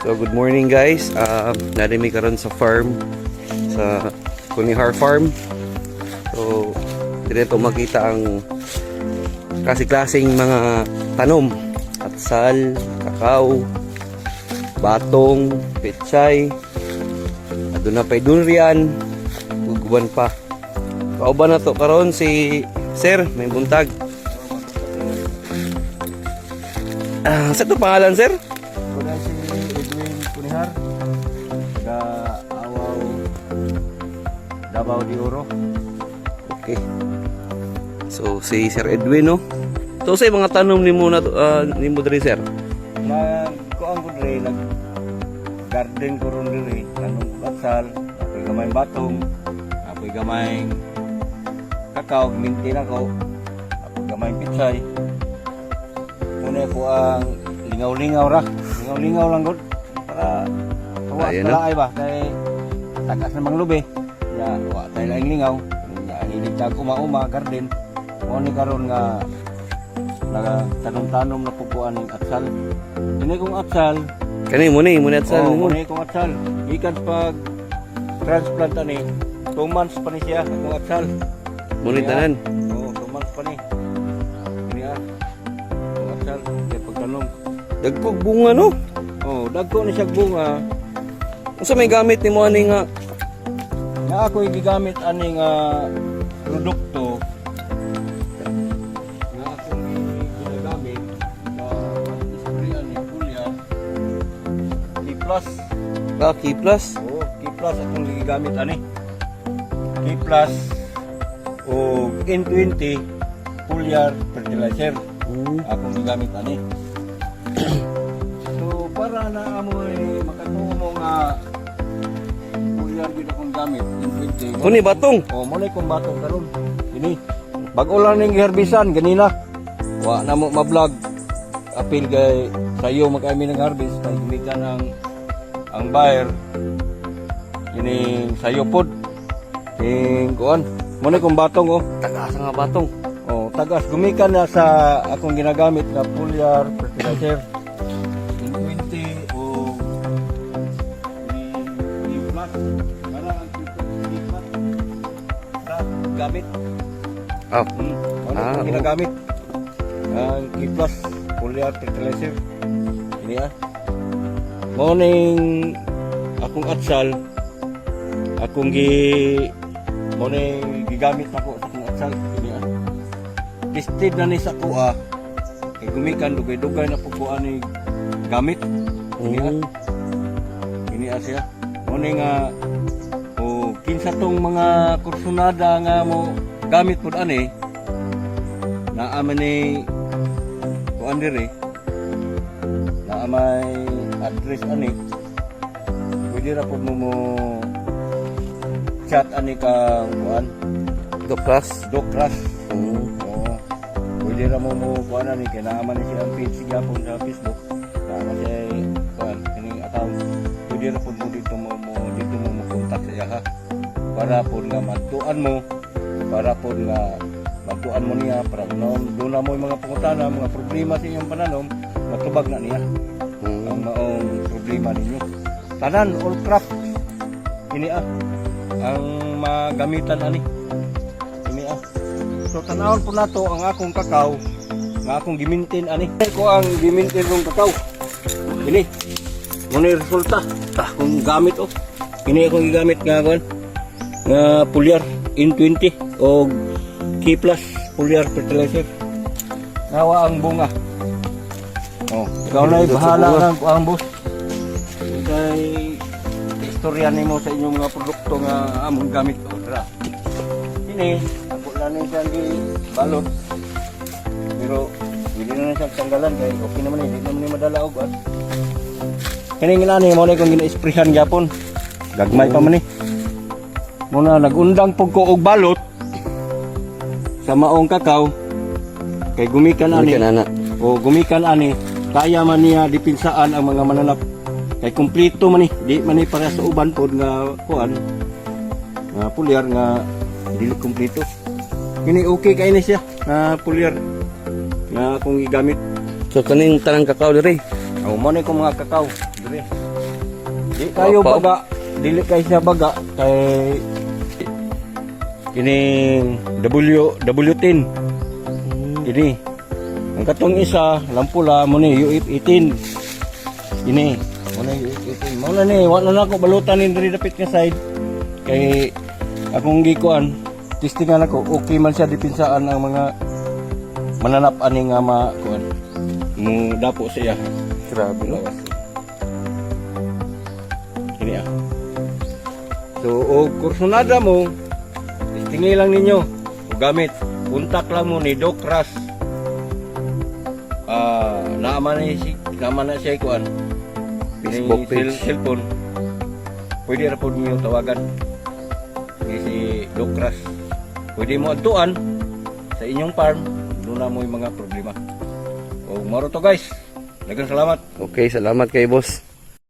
So good morning guys. Narimi karon sa farm sa Kunihar Farm. So dito makita ang klase-klaseng mga tanom, atsal, kakao, batong, pechay, aduna pay durian, uguban pa. Kauban na to karon si Sir, may buntag. Sa to pangalan Sir? Kuna si Edwin Kunihar, taga Awaw, Davao de Oro. Okay. So si Sir Edwin no. So sa mga tanom nimo na nimo diri Sir. Nagkuang ko diri, nag-garden ko ron diri, tanong batsal, apoy gamay batong, apoy gamay kakao, mintin ako, apoy gamay pitsay. Muna ko ang lingaw-lingaw ra, lingaw-lingaw lang gud para tuwa Ayun, no? ay ba kay tagas na manglubi. Ya, wa tay laing lingaw. Ya, hilig ta uma-uma garden. Mo ni karon nga tanong-tanom na pupuan ng atsal. Ini kong atsal. Kani mo ni atsal Oh, nimo. ini kong atsal. Ikan pag transplant ani, 2 months pa ni siya ang atsal. Mo ni tanan. Oh, 2 months pa ni. Ini ang atsal kay pagtanong. Dagkog bunga no. Oh, dagko ni siya bunga. Unsa may gamit nimo ani nga Nga ako gigamit ani nga produkto nga akong ginagamit sa pag-spray ani pulya K+. Key Plus? Oo, K+ akong gigamit ani. K+ o N20 foliar fertilizer akong gigamit ani. So para na amoy makatuo mo nga foliar gid akong gamit N20. Kuni batong. Oh, mo kong batong karon. Ini bag-o lang ning herbisan ganina. Wa na mo ma-vlog. Apil kay sayo magkami ng harvest kay gumikan ang buyer. Ini sayo pod. King kuan. Mo kong batong oh. Tagas nga batong. Oh, tagas gumikan na sa akong ginagamit na foliar fertilizer. N20 o ni plus para ang plus para gamit. Oh. Ano ang ginagamit? Ang K+ foliar fertilizer. Ini morning akong atsal akong morning gigamit ako sa akong atsal. Ini tested na ni sa kuha. Kay gumikan dugay-dugay na pugkuan ni gamit. Ini siya. Morning o kinsa tong mga kursunada nga mo gamit pud ani naa man ni kuan diri naa may address ani pwede ra pud mo chat ani ka kuan Dokras. Dokras. Oo, pwede ra mo kuan ani kay naa man ni siya ang page gyapon sa Facebook naa siya kuan kini account pwede ra pud mo dito mo contact siya ha para pud nga magtuan mo para po nga magtuan mo niya para doon na mo yung mga pangutana, mga problema sa inyong pananom, matubag na niya ang maong problema ninyo. Tanan, all crop, ini ang magamitan ani. Ini So tanawon po nato ang akong kakao, nga akong gimintin ani. Ko ang gimintin rong kakao. Ini, muna resulta. Kung gamit Ini akong gigamit nga kuan, nga foliar N20 o K+ foliar fertilizer. Nawa ang bunga. Oh, ikaw na bahala ng ang boss. Kay istorya nimo sa inyong mga produkto nga among gamit ra. Ini ako lang ni siya gi balot. Pero hindi na siya tanggalan kay okay naman hindi naman ni madala og. Kani ngilani mo na kung gina-sprayhan gyapon. Gagmay pa man ni. Muna nagundang pug ko og balot sa maong kakao kay gumikan ani o gumikan ani kaya man niya dipinsaan ang mga mananap kay kumpleto man ni di man ni para sa uban pod nga kuan nga foliar nga dili kumpleto kini okay kay ni siya na foliar nga akong gigamit. So kaning tanang kakao diri. Oh, mo ni ko mga kakao dire. Di kayo Opo. baga, dili kayo siya baga kay kining W10. Ini. Ang katong isa, lampula mo ni UF18. Ini. Mo ni UF18. Mo na ni, wala na ako balutan ni diri dapit nga side. Kay akong gikuan, testingan ako, okay man siya dipinsaan ang mga mananap ani nga kuan. Mo dapo siya. Grabe no. Ini ah. So, o kursunada mo, tingin lang ninyo, o gamit, kontak lang mo ni Doc Ras. Naaman na siya kuan. Facebook page. Cellphone. Pwede na po niyo tawagan. Ni si Doc Ras. Pwede mo adtuan sa inyong farm, doon na mo yung mga problema. O maro to guys. Daghang salamat. Okay, salamat kay boss.